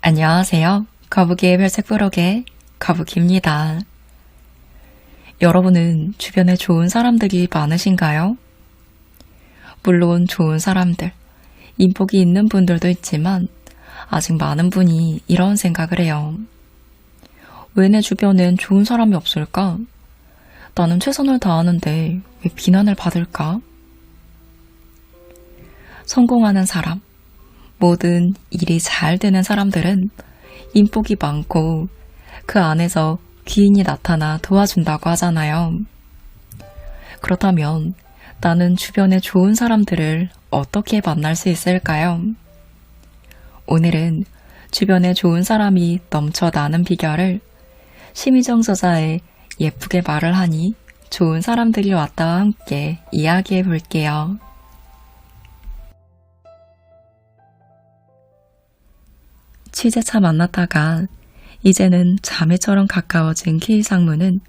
안녕하세요. 거북이의 별책 부록의 거북이입니다. 여러분은 주변에 좋은 사람들이 많으신가요? 물론 좋은 사람들, 인복이 있는 분들도 있지만 아직 많은 분이 이런 생각을 해요. 왜 내 주변엔 좋은 사람이 없을까? 나는 최선을 다하는데 왜 비난을 받을까? 성공하는 사람, 모든 일이 잘 되는 사람들은 인복이 많고 그 안에서 귀인이 나타나 도와준다고 하잖아요. 그렇다면 나는 주변에 좋은 사람들을 어떻게 만날 수 있을까요? 오늘은 주변에 좋은 사람이 넘쳐나는 비결을 심희정 저자의 예쁘게 말을 하니 좋은 사람들이 왔다와 함께 이야기해 볼게요. 취재차 만났다가 이제는 자매처럼 가까워진 키이상무는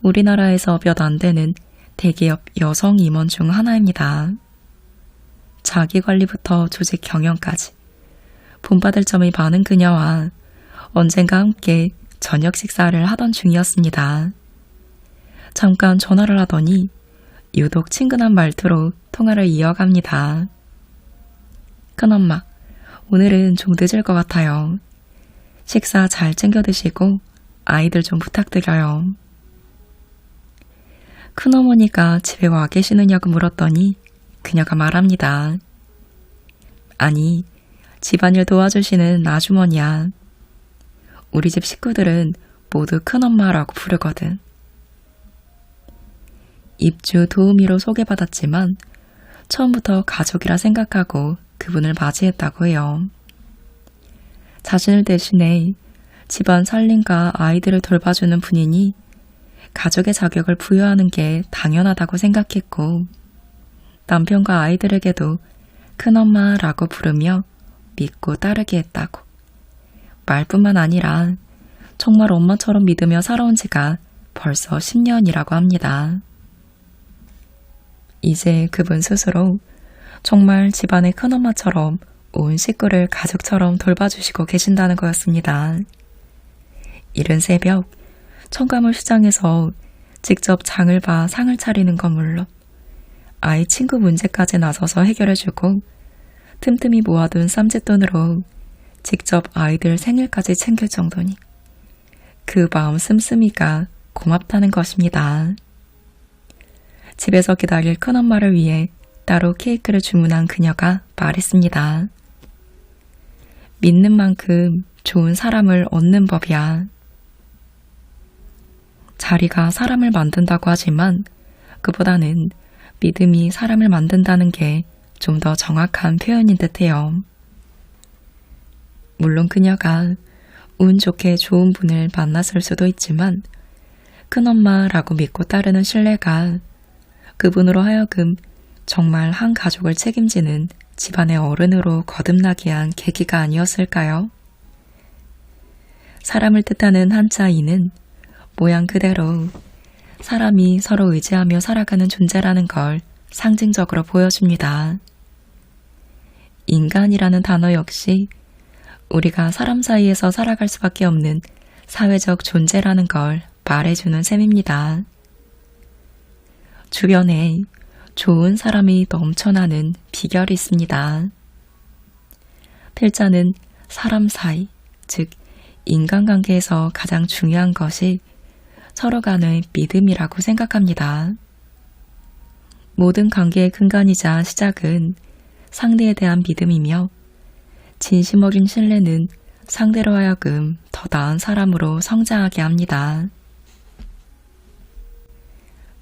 우리나라에서 몇 안 되는 대기업 여성 임원 중 하나입니다. 자기관리부터 조직 경영까지 본받을 점이 많은 그녀와 언젠가 함께 저녁 식사를 하던 중이었습니다. 잠깐 전화를 하더니 유독 친근한 말투로 통화를 이어갑니다. 큰엄마, 오늘은 좀 늦을 것 같아요. 식사 잘 챙겨 드시고 아이들 좀 부탁드려요. 큰어머니가 집에 와 계시느냐고 물었더니 그녀가 말합니다. 아니, 집안일 도와주시는 아주머니야. 우리 집 식구들은 모두 큰엄마라고 부르거든. 입주 도우미로 소개받았지만 처음부터 가족이라 생각하고 그분을 맞이했다고 해요. 자신을 대신해 집안 살림과 아이들을 돌봐주는 분이니 가족의 자격을 부여하는 게 당연하다고 생각했고 남편과 아이들에게도 큰엄마라고 부르며 믿고 따르게 했다고. 말뿐만 아니라 정말 엄마처럼 믿으며 살아온 지가 벌써 10년이라고 합니다. 이제 그분 스스로 정말 집안의 큰엄마처럼 온 식구를 가족처럼 돌봐주시고 계신다는 거였습니다. 이른 새벽 청가물 시장에서 직접 장을 봐 상을 차리는 건 물론 아이 친구 문제까지 나서서 해결해주고 틈틈이 모아둔 쌈짓돈으로 직접 아이들 생일까지 챙길 정도니 그 마음 씀씀이가 고맙다는 것입니다. 집에서 기다릴 큰엄마를 위해 따로 케이크를 주문한 그녀가 말했습니다. 믿는 만큼 좋은 사람을 얻는 법이야. 자리가 사람을 만든다고 하지만 그보다는 믿음이 사람을 만든다는 게 좀 더 정확한 표현인 듯해요. 물론 그녀가 운 좋게 좋은 분을 만났을 수도 있지만 큰엄마라고 믿고 따르는 신뢰가 그분으로 하여금 정말 한 가족을 책임지는 집안의 어른으로 거듭나게 한 계기가 아니었을까요? 사람을 뜻하는 한자 이는 모양 그대로 사람이 서로 의지하며 살아가는 존재라는 걸 상징적으로 보여줍니다. 인간이라는 단어 역시 우리가 사람 사이에서 살아갈 수밖에 없는 사회적 존재라는 걸 말해주는 셈입니다. 주변에 좋은 사람이 넘쳐나는 비결이 있습니다. 필자는 사람 사이, 즉 인간관계에서 가장 중요한 것이 서로 간의 믿음이라고 생각합니다. 모든 관계의 근간이자 시작은 상대에 대한 믿음이며 진심 어린 신뢰는 상대로 하여금 더 나은 사람으로 성장하게 합니다.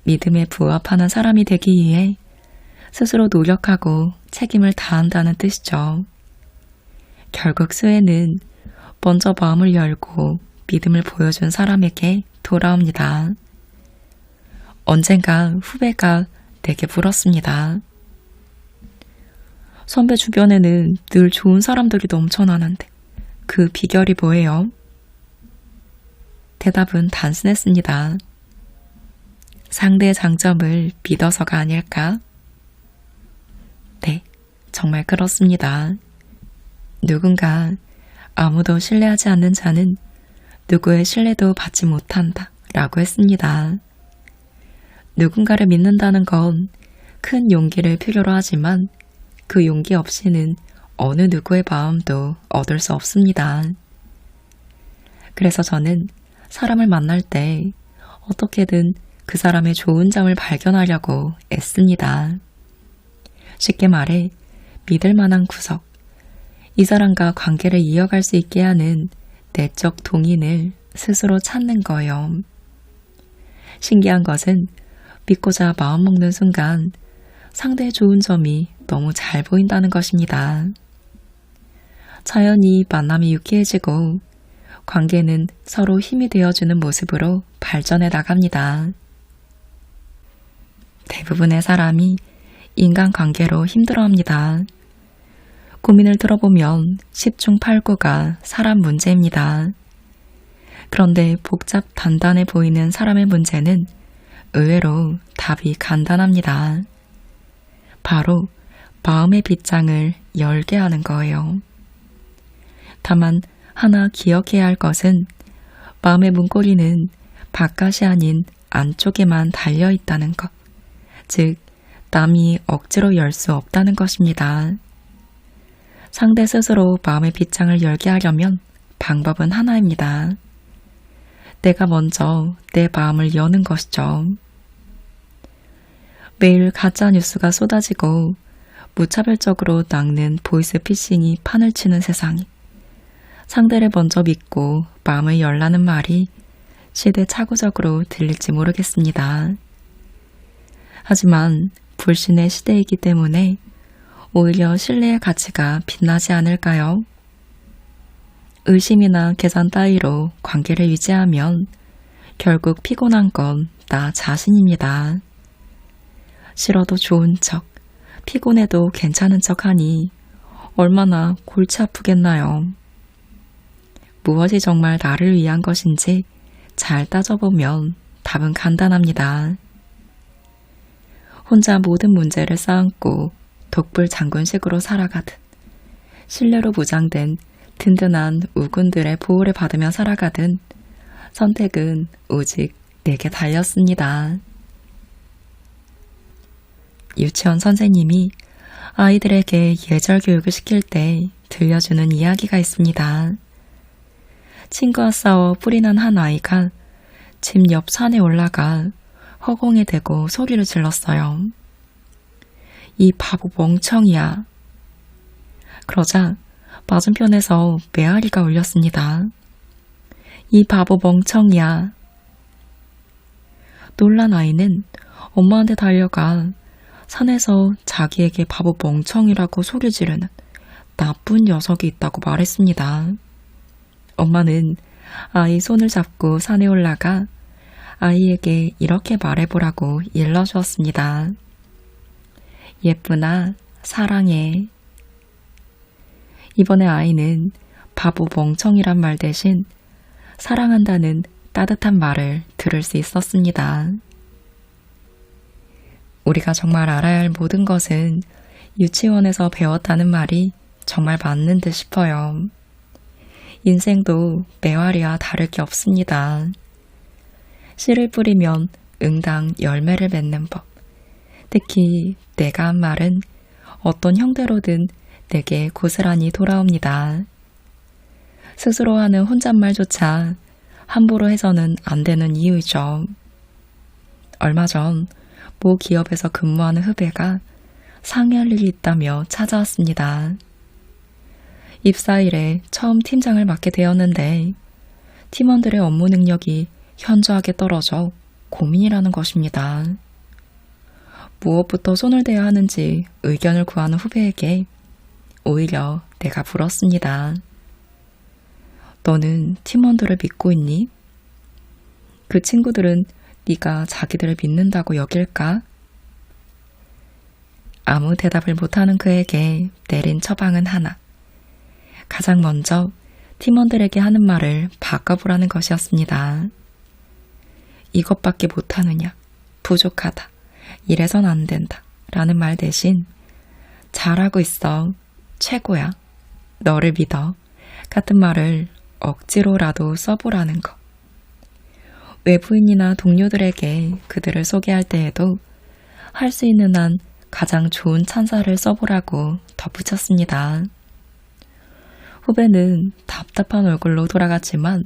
믿음에 부합하는 사람이 되기 위해 스스로 노력하고 책임을 다한다는 뜻이죠. 결국 수혜는 먼저 마음을 열고 믿음을 보여준 사람에게 돌아옵니다. 언젠가 후배가 내게 물었습니다. 선배 주변에는 늘 좋은 사람들이 넘쳐나는데 그 비결이 뭐예요? 대답은 단순했습니다. 상대의 장점을 믿어서가 아닐까? 네, 정말 그렇습니다. 누군가 아무도 신뢰하지 않는 자는 누구의 신뢰도 받지 못한다 라고 했습니다. 누군가를 믿는다는 건 큰 용기를 필요로 하지만 그 용기 없이는 어느 누구의 마음도 얻을 수 없습니다. 그래서 저는 사람을 만날 때 어떻게든 그 사람의 좋은 점을 발견하려고 애씁니다. 쉽게 말해 믿을 만한 구석, 이 사람과 관계를 이어갈 수 있게 하는 내적 동인을 스스로 찾는 거예요. 신기한 것은 믿고자 마음먹는 순간 상대의 좋은 점이 너무 잘 보인다는 것입니다. 자연히 만남이 유쾌해지고 관계는 서로 힘이 되어주는 모습으로 발전해 나갑니다. 대부분의 사람이 인간관계로 힘들어합니다. 고민을 들어보면 10중 8구가 사람 문제입니다. 그런데 복잡 단단해 보이는 사람의 문제는 의외로 답이 간단합니다. 바로 마음의 빗장을 열게 하는 거예요. 다만 하나 기억해야 할 것은 마음의 문고리는 바깥이 아닌 안쪽에만 달려 있다는 것, 즉 남이 억지로 열 수 없다는 것입니다. 상대 스스로 마음의 빗장을 열게 하려면 방법은 하나입니다. 내가 먼저 내 마음을 여는 것이죠. 매일 가짜 뉴스가 쏟아지고 무차별적으로 낚는 보이스피싱이 판을 치는 세상이 상대를 먼저 믿고 마음을 열라는 말이 시대착오적으로 들릴지 모르겠습니다. 하지만 불신의 시대이기 때문에 오히려 신뢰의 가치가 빛나지 않을까요? 의심이나 계산 따위로 관계를 유지하면 결국 피곤한 건 나 자신입니다. 싫어도 좋은 척, 피곤해도 괜찮은 척 하니 얼마나 골치 아프겠나요? 무엇이 정말 나를 위한 것인지 잘 따져보면 답은 간단합니다. 혼자 모든 문제를 쌓고 독불 장군식으로 살아가듯 신뢰로 무장된 든든한 우군들의 보호를 받으며 살아가든 선택은 오직 내게 달렸습니다. 유치원 선생님이 아이들에게 예절 교육을 시킬 때 들려주는 이야기가 있습니다. 친구와 싸워 뿔이 난 한 아이가 집 옆 산에 올라가 허공에 대고 소리를 질렀어요. 이 바보 멍청이야. 그러자 맞은편에서 메아리가 울렸습니다. 이 바보 멍청이야. 놀란 아이는 엄마한테 달려가 산에서 자기에게 바보 멍청이라고 소리 지르는 나쁜 녀석이 있다고 말했습니다. 엄마는 아이 손을 잡고 산에 올라가 아이에게 이렇게 말해보라고 일러주었습니다. 예쁘나 사랑해. 이번에 아이는 바보 멍청이란 말 대신 사랑한다는 따뜻한 말을 들을 수 있었습니다. 우리가 정말 알아야 할 모든 것은 유치원에서 배웠다는 말이 정말 맞는 듯 싶어요. 인생도 매화리와 다를 게 없습니다. 씨를 뿌리면 응당 열매를 맺는 법. 특히 내가 한 말은 어떤 형태로든 내게 고스란히 돌아옵니다. 스스로 하는 혼잣말조차 함부로 해서는 안 되는 이유죠. 얼마 전 모 기업에서 근무하는 후배가 상의할 일이 있다며 찾아왔습니다. 입사일에 처음 팀장을 맡게 되었는데 팀원들의 업무 능력이 현저하게 떨어져 고민이라는 것입니다. 무엇부터 손을 대야 하는지 의견을 구하는 후배에게 오히려 내가 물었습니다. 너는 팀원들을 믿고 있니? 그 친구들은 네가 자기들을 믿는다고 여길까? 아무 대답을 못하는 그에게 내린 처방은 하나. 가장 먼저 팀원들에게 하는 말을 바꿔보라는 것이었습니다. 이것밖에 못하느냐? 부족하다. 이래선 안 된다. 라는 말 대신 잘하고 있어. 최고야. 너를 믿어. 같은 말을 억지로라도 써보라는 것. 외부인이나 동료들에게 그들을 소개할 때에도 할 수 있는 한 가장 좋은 찬사를 써보라고 덧붙였습니다. 후배는 답답한 얼굴로 돌아갔지만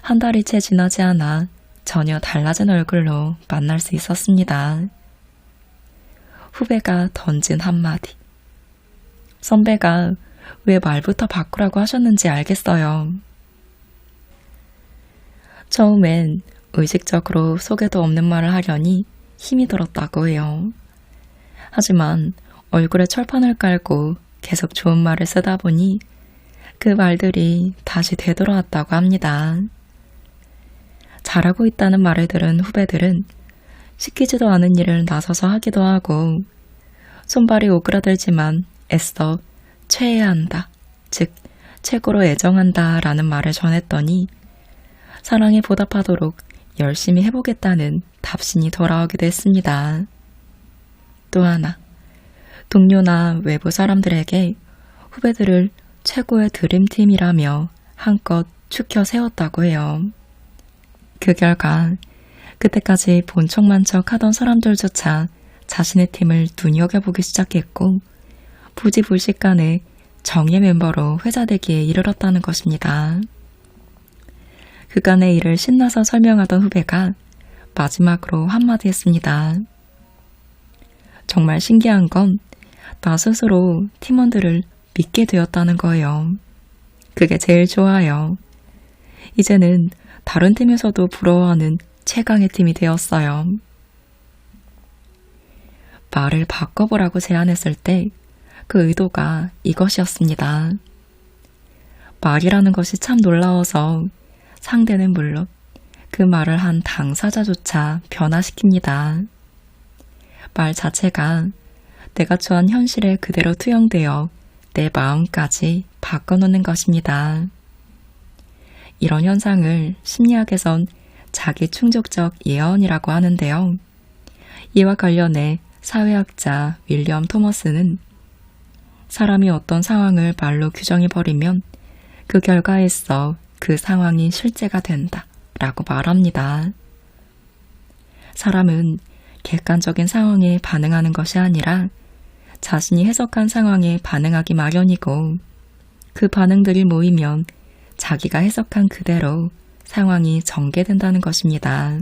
한 달이 채 지나지 않아 전혀 달라진 얼굴로 만날 수 있었습니다. 후배가 던진 한마디. 선배가 왜 말부터 바꾸라고 하셨는지 알겠어요. 처음엔 의식적으로 속에도 없는 말을 하려니 힘이 들었다고 해요. 하지만 얼굴에 철판을 깔고 계속 좋은 말을 쓰다 보니 그 말들이 다시 되돌아왔다고 합니다. 잘하고 있다는 말을 들은 후배들은 시키지도 않은 일을 나서서 하기도 하고 손발이 오그라들지만 애써 최해야 한다, 즉 최고로 애정한다 라는 말을 전했더니 사랑에 보답하도록 열심히 해보겠다는 답신이 돌아오기도 했습니다. 또 하나, 동료나 외부 사람들에게 후배들을 최고의 드림팀이라며 한껏 추켜 세웠다고 해요. 그 결과 그때까지 본척만 척 하던 사람들조차 자신의 팀을 눈여겨보기 시작했고 부지불식간에 정예 멤버로 회자되기에 이르렀다는 것입니다. 그간의 일을 신나서 설명하던 후배가 마지막으로 한마디 했습니다. 정말 신기한 건 나 스스로 팀원들을 믿게 되었다는 거예요. 그게 제일 좋아요. 이제는 다른 팀에서도 부러워하는 최강의 팀이 되었어요. 말을 바꿔보라고 제안했을 때 그 의도가 이것이었습니다. 말이라는 것이 참 놀라워서 상대는 물론 그 말을 한 당사자조차 변화시킵니다. 말 자체가 내가 처한 현실에 그대로 투영되어 내 마음까지 바꿔놓는 것입니다. 이런 현상을 심리학에선 자기 충족적 예언이라고 하는데요. 이와 관련해 사회학자 윌리엄 토머스는 사람이 어떤 상황을 말로 규정해버리면 그 결과에서 그 상황이 실제가 된다 라고 말합니다. 사람은 객관적인 상황에 반응하는 것이 아니라 자신이 해석한 상황에 반응하기 마련이고 그 반응들이 모이면 자기가 해석한 그대로 상황이 전개된다는 것입니다.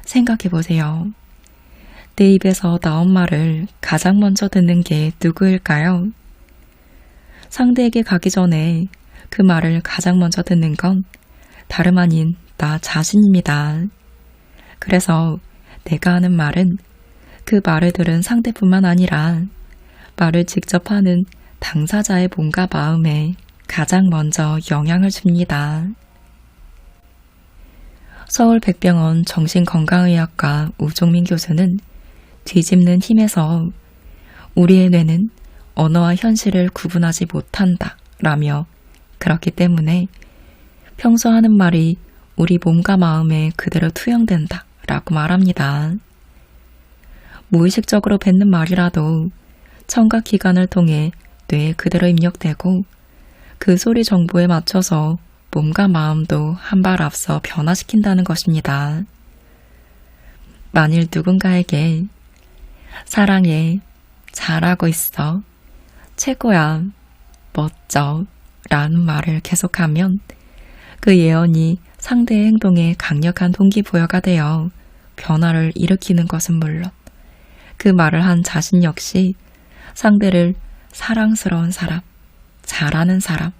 생각해보세요. 내 입에서 나온 말을 가장 먼저 듣는 게 누구일까요? 상대에게 가기 전에 그 말을 가장 먼저 듣는 건 다름 아닌 나 자신입니다. 그래서 내가 하는 말은 그 말을 들은 상대뿐만 아니라 말을 직접 하는 당사자의 몸과 마음에 가장 먼저 영향을 줍니다. 서울 백병원 정신건강의학과 우종민 교수는 뒤집는 힘에서 우리의 뇌는 언어와 현실을 구분하지 못한다 라며 그렇기 때문에 평소 하는 말이 우리 몸과 마음에 그대로 투영된다 라고 말합니다. 무의식적으로 뱉는 말이라도 청각기관을 통해 뇌에 그대로 입력되고 그 소리 정보에 맞춰서 몸과 마음도 한 발 앞서 변화시킨다는 것입니다. 만일 누군가에게 사랑해, 잘하고 있어, 최고야, 멋져 라는 말을 계속하면 그 예언이 상대의 행동에 강력한 동기부여가 되어 변화를 일으키는 것은 물론 그 말을 한 자신 역시 상대를 사랑스러운 사람, 잘하는 사람,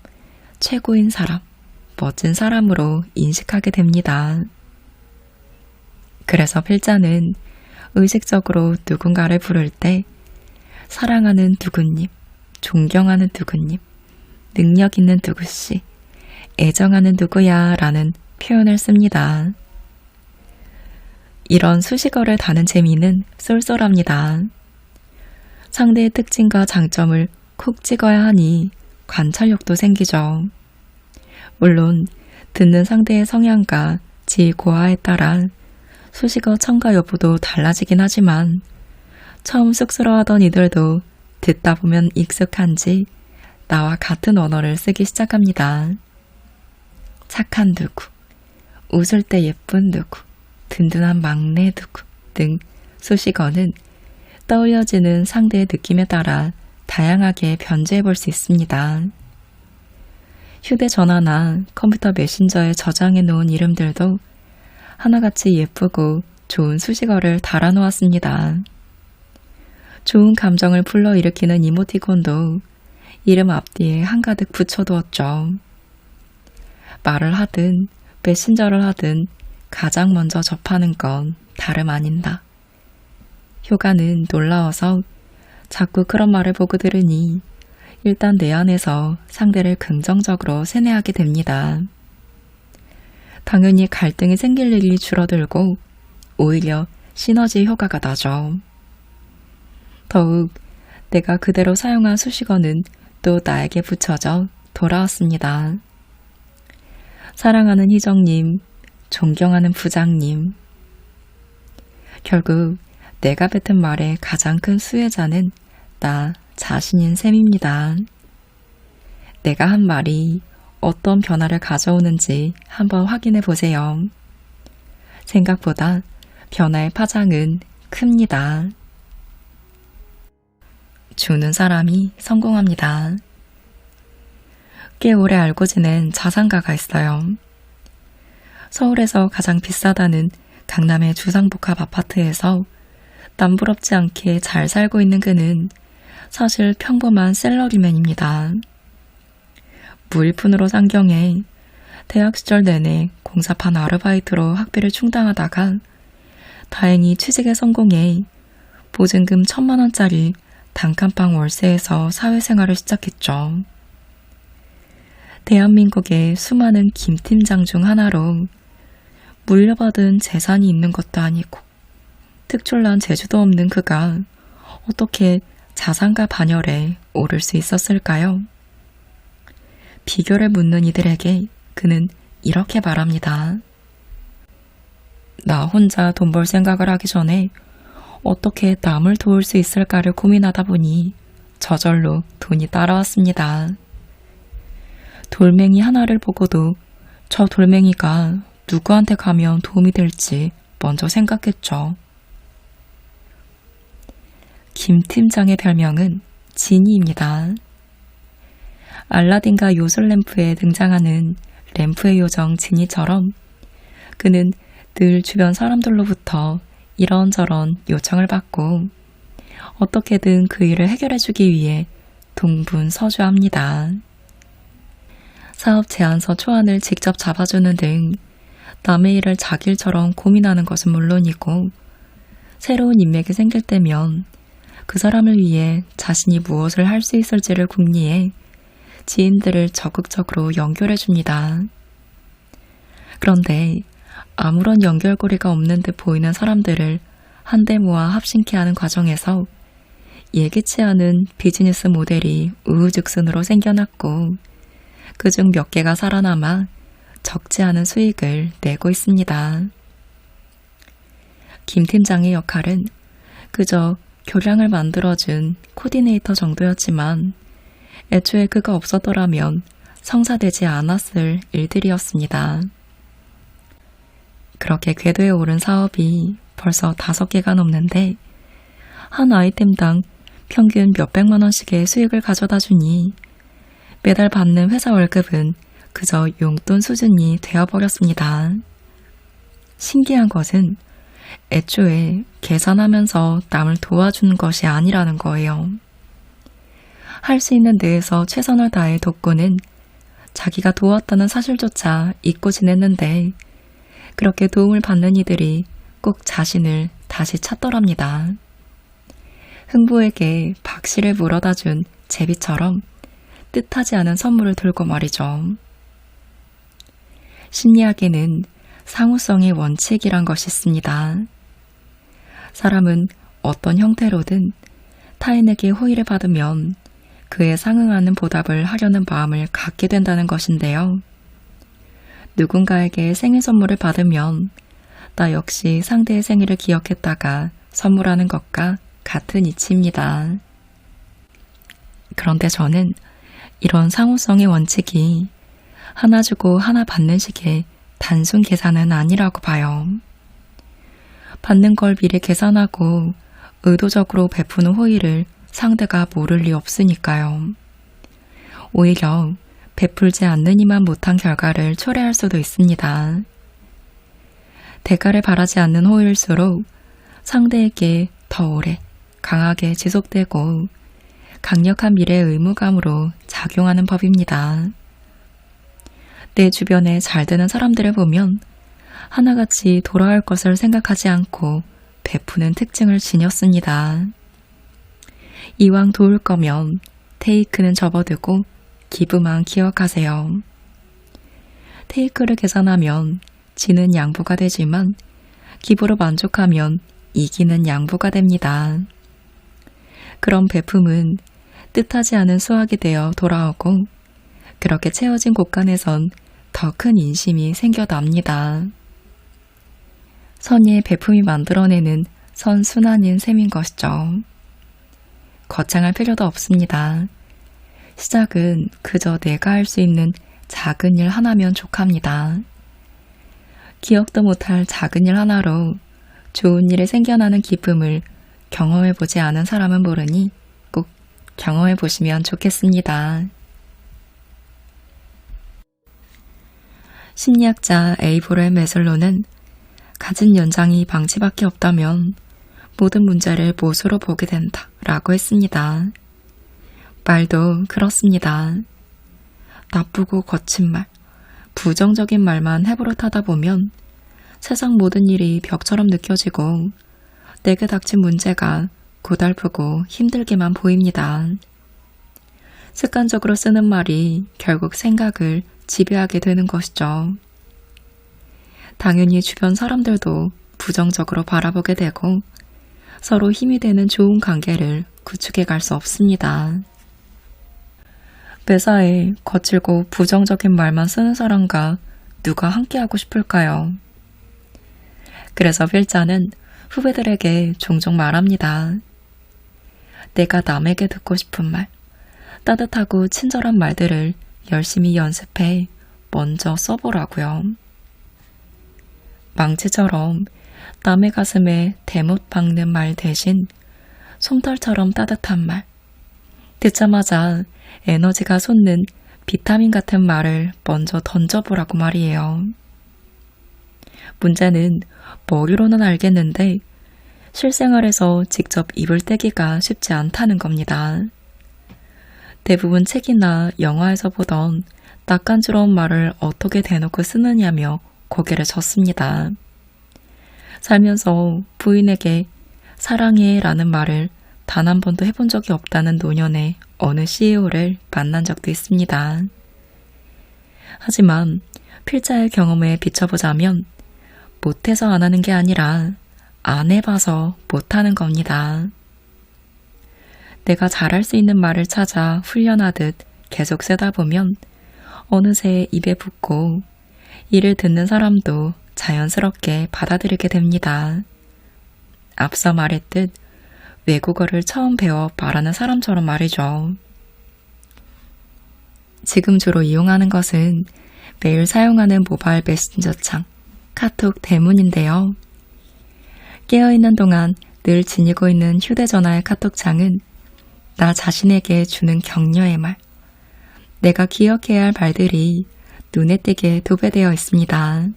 최고인 사람, 멋진 사람으로 인식하게 됩니다. 그래서 필자는 의식적으로 누군가를 부를 때 사랑하는 누구님, 존경하는 누구님, 능력 있는 누구씨, 애정하는 누구야 라는 표현을 씁니다. 이런 수식어를 다는 재미는 쏠쏠합니다. 상대의 특징과 장점을 콕 찍어야 하니 관찰력도 생기죠. 물론 듣는 상대의 성향과 지위 고하에 따라 수식어 첨가 여부도 달라지긴 하지만 처음 쑥스러워하던 이들도 듣다 보면 익숙한지 나와 같은 언어를 쓰기 시작합니다. 착한 누구, 웃을 때 예쁜 누구, 든든한 막내 누구 등 수식어는 떠올려지는 상대의 느낌에 따라 다양하게 변주해 볼 수 있습니다. 휴대전화나 컴퓨터 메신저에 저장해 놓은 이름들도 하나같이 예쁘고 좋은 수식어를 달아놓았습니다. 좋은 감정을 불러일으키는 이모티콘도 이름 앞뒤에 한가득 붙여두었죠. 말을 하든 메신저를 하든 가장 먼저 접하는 건 다름 아닌다. 효과는 놀라워서 자꾸 그런 말을 보고 들으니 일단 내 안에서 상대를 긍정적으로 세뇌하게 됩니다. 당연히 갈등이 생길 일이 줄어들고 오히려 시너지 효과가 나죠. 더욱 내가 그대로 사용한 수식어는 또 나에게 붙여져 돌아왔습니다. 사랑하는 희정님, 존경하는 부장님. 결국 내가 뱉은 말의 가장 큰 수혜자는 나 자신인 셈입니다. 내가 한 말이 어떤 변화를 가져오는지 한번 확인해 보세요. 생각보다 변화의 파장은 큽니다. 주는 사람이 성공합니다. 꽤 오래 알고 지낸 자산가가 있어요. 서울에서 가장 비싸다는 강남의 주상복합 아파트에서 남부럽지 않게 잘 살고 있는 그는 사실 평범한 샐러리맨입니다. 무일푼으로 상경해 대학 시절 내내 공사판 아르바이트로 학비를 충당하다가 다행히 취직에 성공해 보증금 1,000만 원짜리 단칸방 월세에서 사회생활을 시작했죠. 대한민국의 수많은 김팀장 중 하나로 물려받은 재산이 있는 것도 아니고 특출난 재주도 없는 그가 어떻게 자산가 반열에 오를 수 있었을까요? 비결을 묻는 이들에게 그는 이렇게 말합니다. 나 혼자 돈 벌 생각을 하기 전에 어떻게 남을 도울 수 있을까를 고민하다 보니 저절로 돈이 따라왔습니다. 돌멩이 하나를 보고도 저 돌멩이가 누구한테 가면 도움이 될지 먼저 생각했죠. 김 팀장의 별명은 지니입니다. 알라딘과 요술램프에 등장하는 램프의 요정 지니처럼 그는 늘 주변 사람들로부터 이런저런 요청을 받고 어떻게든 그 일을 해결해주기 위해 동분서주합니다. 사업 제안서 초안을 직접 잡아주는 등 남의 일을 자기 일처럼 고민하는 것은 물론이고 새로운 인맥이 생길 때면 그 사람을 위해 자신이 무엇을 할 수 있을지를 궁리해 지인들을 적극적으로 연결해 줍니다. 그런데 아무런 연결고리가 없는 듯 보이는 사람들을 한데 모아 합심케 하는 과정에서 예기치 않은 비즈니스 모델이 우후죽순으로 생겨났고 그중 몇 개가 살아남아 적지 않은 수익을 내고 있습니다. 김 팀장의 역할은 그저 교량을 만들어준 코디네이터 정도였지만 애초에 그가 없었더라면 성사되지 않았을 일들이었습니다. 그렇게 궤도에 오른 사업이 벌써 5개가 넘는데 한 아이템당 평균 몇백만 원씩의 수익을 가져다 주니 매달 받는 회사 월급은 그저 용돈 수준이 되어버렸습니다. 신기한 것은 애초에 계산하면서 남을 도와주는 것이 아니라는 거예요. 할 수 있는 데에서 최선을 다해 돕고는 자기가 도왔다는 사실조차 잊고 지냈는데 그렇게 도움을 받는 이들이 꼭 자신을 다시 찾더랍니다. 흥부에게 박씨를 물어다 준 제비처럼 뜻하지 않은 선물을 들고 말이죠. 심리학에는 상호성의 원칙이란 것이 있습니다. 사람은 어떤 형태로든 타인에게 호의를 받으면 그에 상응하는 보답을 하려는 마음을 갖게 된다는 것인데요. 누군가에게 생일 선물을 받으면 나 역시 상대의 생일을 기억했다가 선물하는 것과 같은 이치입니다. 그런데 저는 이런 상호성의 원칙이 하나 주고 하나 받는 식의 단순 계산은 아니라고 봐요. 받는 걸 미리 계산하고 의도적으로 베푸는 호의를 상대가 모를 리 없으니까요. 오히려 베풀지 않느니만 못한 결과를 초래할 수도 있습니다. 대가를 바라지 않는 호의일수록 상대에게 더 오래 강하게 지속되고 강력한 미래 의무감으로 작용하는 법입니다. 내 주변에 잘 되는 사람들을 보면 하나같이 돌아올 것을 생각하지 않고 베푸는 특징을 지녔습니다. 이왕 도울 거면 테이크는 접어두고 기부만 기억하세요. 테이크를 계산하면 지는 양보가 되지만 기부로 만족하면 이기는 양보가 됩니다. 그런 베품은 뜻하지 않은 수확이 되어 돌아오고 그렇게 채워진 곳간에선 더 큰 인심이 생겨납니다. 선의의 베품이 만들어내는 선순환인 셈인 것이죠. 거창할 필요도 없습니다. 시작은 그저 내가 할 수 있는 작은 일 하나면 족합니다. 기억도 못할 작은 일 하나로 좋은 일이 생겨나는 기쁨을 경험해보지 않은 사람은 모르니 꼭 경험해보시면 좋겠습니다. 심리학자 에이브레 메슬로는 가진 연장이 방치밖에 없다면 모든 문제를 못으로 보게 된다 라고 했습니다. 말도 그렇습니다. 나쁘고 거친 말, 부정적인 말만 해버릇하다 보면 세상 모든 일이 벽처럼 느껴지고 내게 닥친 문제가 고달프고 힘들게만 보입니다. 습관적으로 쓰는 말이 결국 생각을 지배하게 되는 것이죠. 당연히 주변 사람들도 부정적으로 바라보게 되고 서로 힘이 되는 좋은 관계를 구축해 갈 수 없습니다. 매사에 거칠고 부정적인 말만 쓰는 사람과 누가 함께하고 싶을까요? 그래서 필자는 후배들에게 종종 말합니다. 내가 남에게 듣고 싶은 말, 따뜻하고 친절한 말들을 열심히 연습해 먼저 써보라고요. 망치처럼 남의 가슴에 대못 박는 말 대신 솜털처럼 따뜻한 말, 듣자마자 에너지가 솟는 비타민 같은 말을 먼저 던져보라고 말이에요. 문제는 머리로는 알겠는데 실생활에서 직접 입을 떼기가 쉽지 않다는 겁니다. 대부분 책이나 영화에서 보던 낯간지러운 말을 어떻게 대놓고 쓰느냐며 고개를 젓습니다. 살면서 부인에게 사랑해 라는 말을 단 한 번도 해본 적이 없다는 노년의 어느 CEO를 만난 적도 있습니다. 하지만 필자의 경험에 비춰보자면 못해서 안 하는 게 아니라 안 해봐서 못하는 겁니다. 내가 잘할 수 있는 말을 찾아 훈련하듯 계속 쓰다 보면 어느새 입에 붙고 이를 듣는 사람도 자연스럽게 받아들이게 됩니다. 앞서 말했듯 외국어를 처음 배워 말하는 사람처럼 말이죠. 지금 주로 이용하는 것은 매일 사용하는 모바일 메신저 창, 카톡 대문인데요. 깨어있는 동안 늘 지니고 있는 휴대전화의 카톡창은 나 자신에게 주는 격려의 말, 내가 기억해야 할 말들이 눈에 띄게 도배되어 있습니다.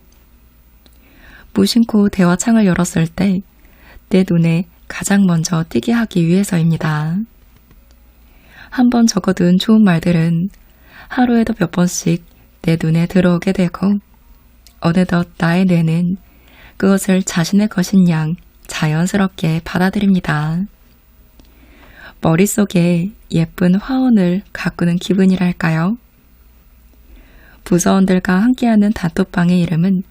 무심코 대화창을 열었을 때 내 눈에 가장 먼저 띄게 하기 위해서입니다. 한 번 적어둔 좋은 말들은 하루에도 몇 번씩 내 눈에 들어오게 되고 어느덧 나의 뇌는 그것을 자신의 것인 양 자연스럽게 받아들입니다. 머릿속에 예쁜 화원을 가꾸는 기분이랄까요? 부서원들과 함께하는 단톡방의 이름은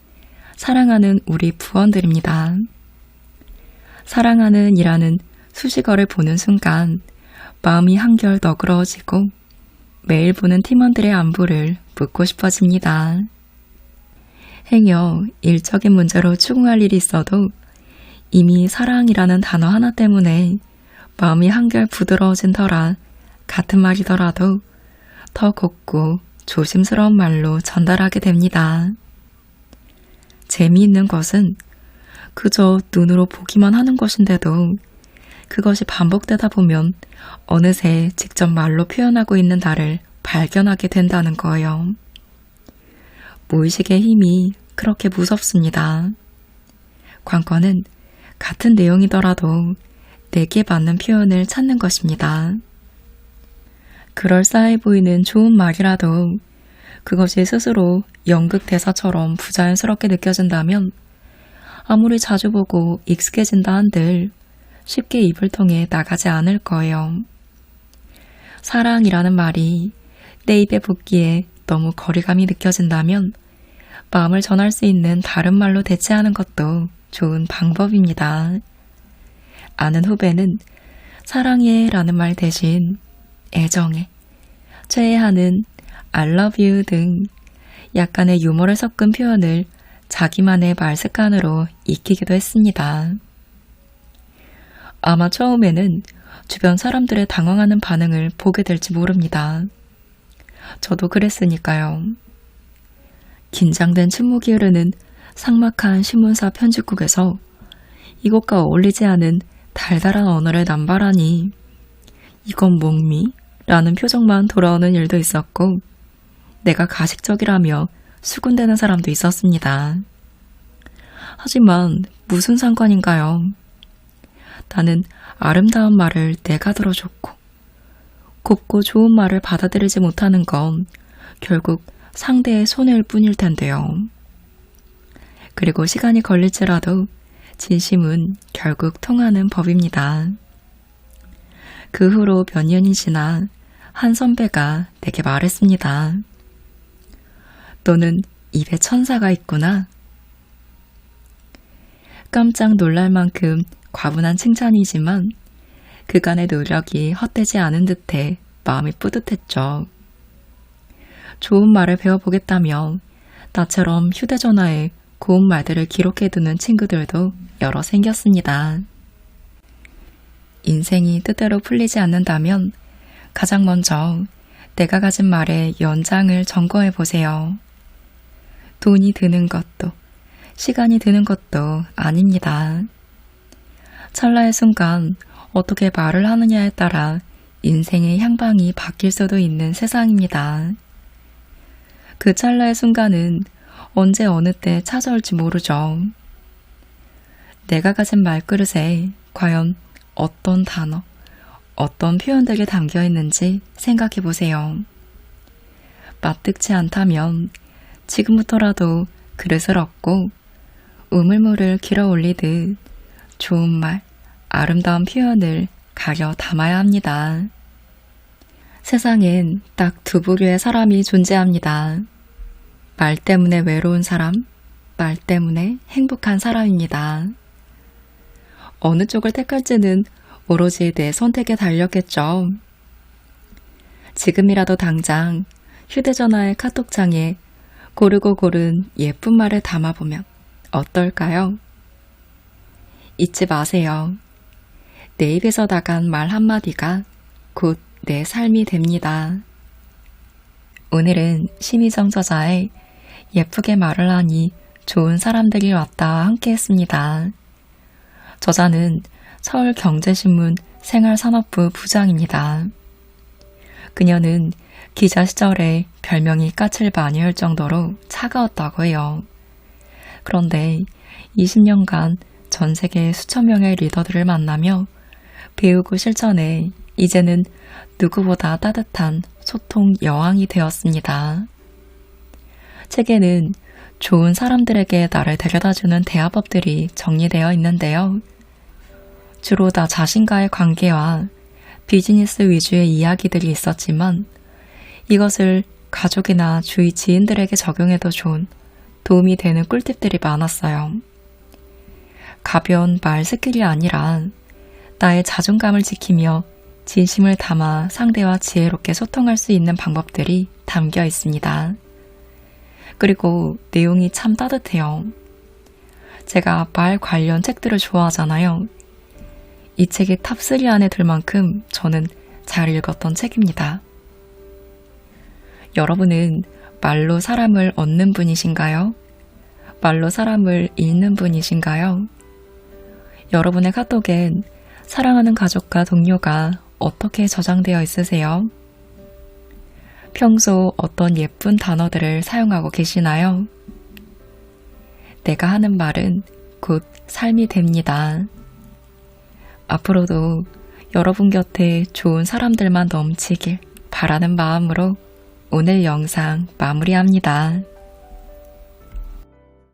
사랑하는 우리 부원들입니다. 사랑하는 이라는 수식어를 보는 순간 마음이 한결 너그러워지고 매일 보는 팀원들의 안부를 묻고 싶어집니다. 행여 일적인 문제로 추궁할 일이 있어도 이미 사랑이라는 단어 하나 때문에 마음이 한결 부드러워진 터라 같은 말이더라도 더 곱고 조심스러운 말로 전달하게 됩니다. 재미있는 것은 그저 눈으로 보기만 하는 것인데도 그것이 반복되다 보면 어느새 직접 말로 표현하고 있는 나를 발견하게 된다는 거예요. 무의식의 힘이 그렇게 무섭습니다. 관건은 같은 내용이더라도 내게 맞는 표현을 찾는 것입니다. 그럴싸해 보이는 좋은 말이라도 그것이 스스로 연극 대사처럼 부자연스럽게 느껴진다면 아무리 자주 보고 익숙해진다 한들 쉽게 입을 통해 나가지 않을 거예요. 사랑이라는 말이 내 입에 붙기에 너무 거리감이 느껴진다면 마음을 전할 수 있는 다른 말로 대체하는 것도 좋은 방법입니다. 아는 후배는 사랑해 라는 말 대신 애정해, 최애하는 I love you 등 약간의 유머를 섞은 표현을 자기만의 말 습관으로 익히기도 했습니다. 아마 처음에는 주변 사람들의 당황하는 반응을 보게 될지 모릅니다. 저도 그랬으니까요. 긴장된 침묵이 흐르는 삭막한 신문사 편집국에서 이것과 어울리지 않은 달달한 언어를 남발하니 이건 몽미? 라는 표정만 돌아오는 일도 있었고 내가 가식적이라며 수군대는 사람도 있었습니다. 하지만 무슨 상관인가요? 나는 아름다운 말을 내가 들어줬고 곱고 좋은 말을 받아들이지 못하는 건 결국 상대의 손해일 뿐일 텐데요. 그리고 시간이 걸릴지라도 진심은 결국 통하는 법입니다. 그 후로 몇 년이 지나 한 선배가 내게 말했습니다. 너는 입에 천사가 있구나. 깜짝 놀랄 만큼 과분한 칭찬이지만 그간의 노력이 헛되지 않은 듯해 마음이 뿌듯했죠. 좋은 말을 배워보겠다며 나처럼 휴대전화에 고운 말들을 기록해두는 친구들도 여러 생겼습니다. 인생이 뜻대로 풀리지 않는다면 가장 먼저 내가 가진 말의 연장을 점검해보세요. 돈이 드는 것도 시간이 드는 것도 아닙니다. 찰나의 순간 어떻게 말을 하느냐에 따라 인생의 향방이 바뀔 수도 있는 세상입니다. 그 찰나의 순간은 언제 어느 때 찾아올지 모르죠. 내가 가진 말그릇에 과연 어떤 단어, 어떤 표현들이 담겨 있는지 생각해 보세요. 마뜩지 않다면 지금부터라도 그릇을 얻고 우물물을 길어 올리듯 좋은 말, 아름다운 표현을 가려 담아야 합니다. 세상엔 딱 두 부류의 사람이 존재합니다. 말 때문에 외로운 사람, 말 때문에 행복한 사람입니다. 어느 쪽을 택할지는 오로지 내 선택에 달렸겠죠. 지금이라도 당장 휴대전화의 카톡창에 고르고 고른 예쁜 말을 담아보면 어떨까요? 잊지 마세요. 내 입에서 나간 말 한마디가 곧 내 삶이 됩니다. 오늘은 심희정 저자의 예쁘게 말을 하니 좋은 사람들이 왔다 함께 했습니다. 저자는 서울경제신문 생활산업부 부장입니다. 그녀는 기자 시절에 별명이 까칠바니일 정도로 차가웠다고 해요. 그런데 20년간 전 세계 수천 명의 리더들을 만나며 배우고 실천해 이제는 누구보다 따뜻한 소통 여왕이 되었습니다. 책에는 좋은 사람들에게 나를 데려다주는 대화법들이 정리되어 있는데요. 주로 나 자신과의 관계와 비즈니스 위주의 이야기들이 있었지만 이것을 가족이나 주위 지인들에게 적용해도 좋은 도움이 되는 꿀팁들이 많았어요. 가벼운 말 스킬이 아니라 나의 자존감을 지키며 진심을 담아 상대와 지혜롭게 소통할 수 있는 방법들이 담겨 있습니다. 그리고 내용이 참 따뜻해요. 제가 말 관련 책들을 좋아하잖아요. 이 책이 탑3 안에 들 만큼 저는 잘 읽었던 책입니다. 여러분은 말로 사람을 얻는 분이신가요? 말로 사람을 잃는 분이신가요? 여러분의 카톡엔 사랑하는 가족과 동료가 어떻게 저장되어 있으세요? 평소 어떤 예쁜 단어들을 사용하고 계시나요? 내가 하는 말은 곧 삶이 됩니다. 앞으로도 여러분 곁에 좋은 사람들만 넘치길 바라는 마음으로 오늘 영상 마무리합니다.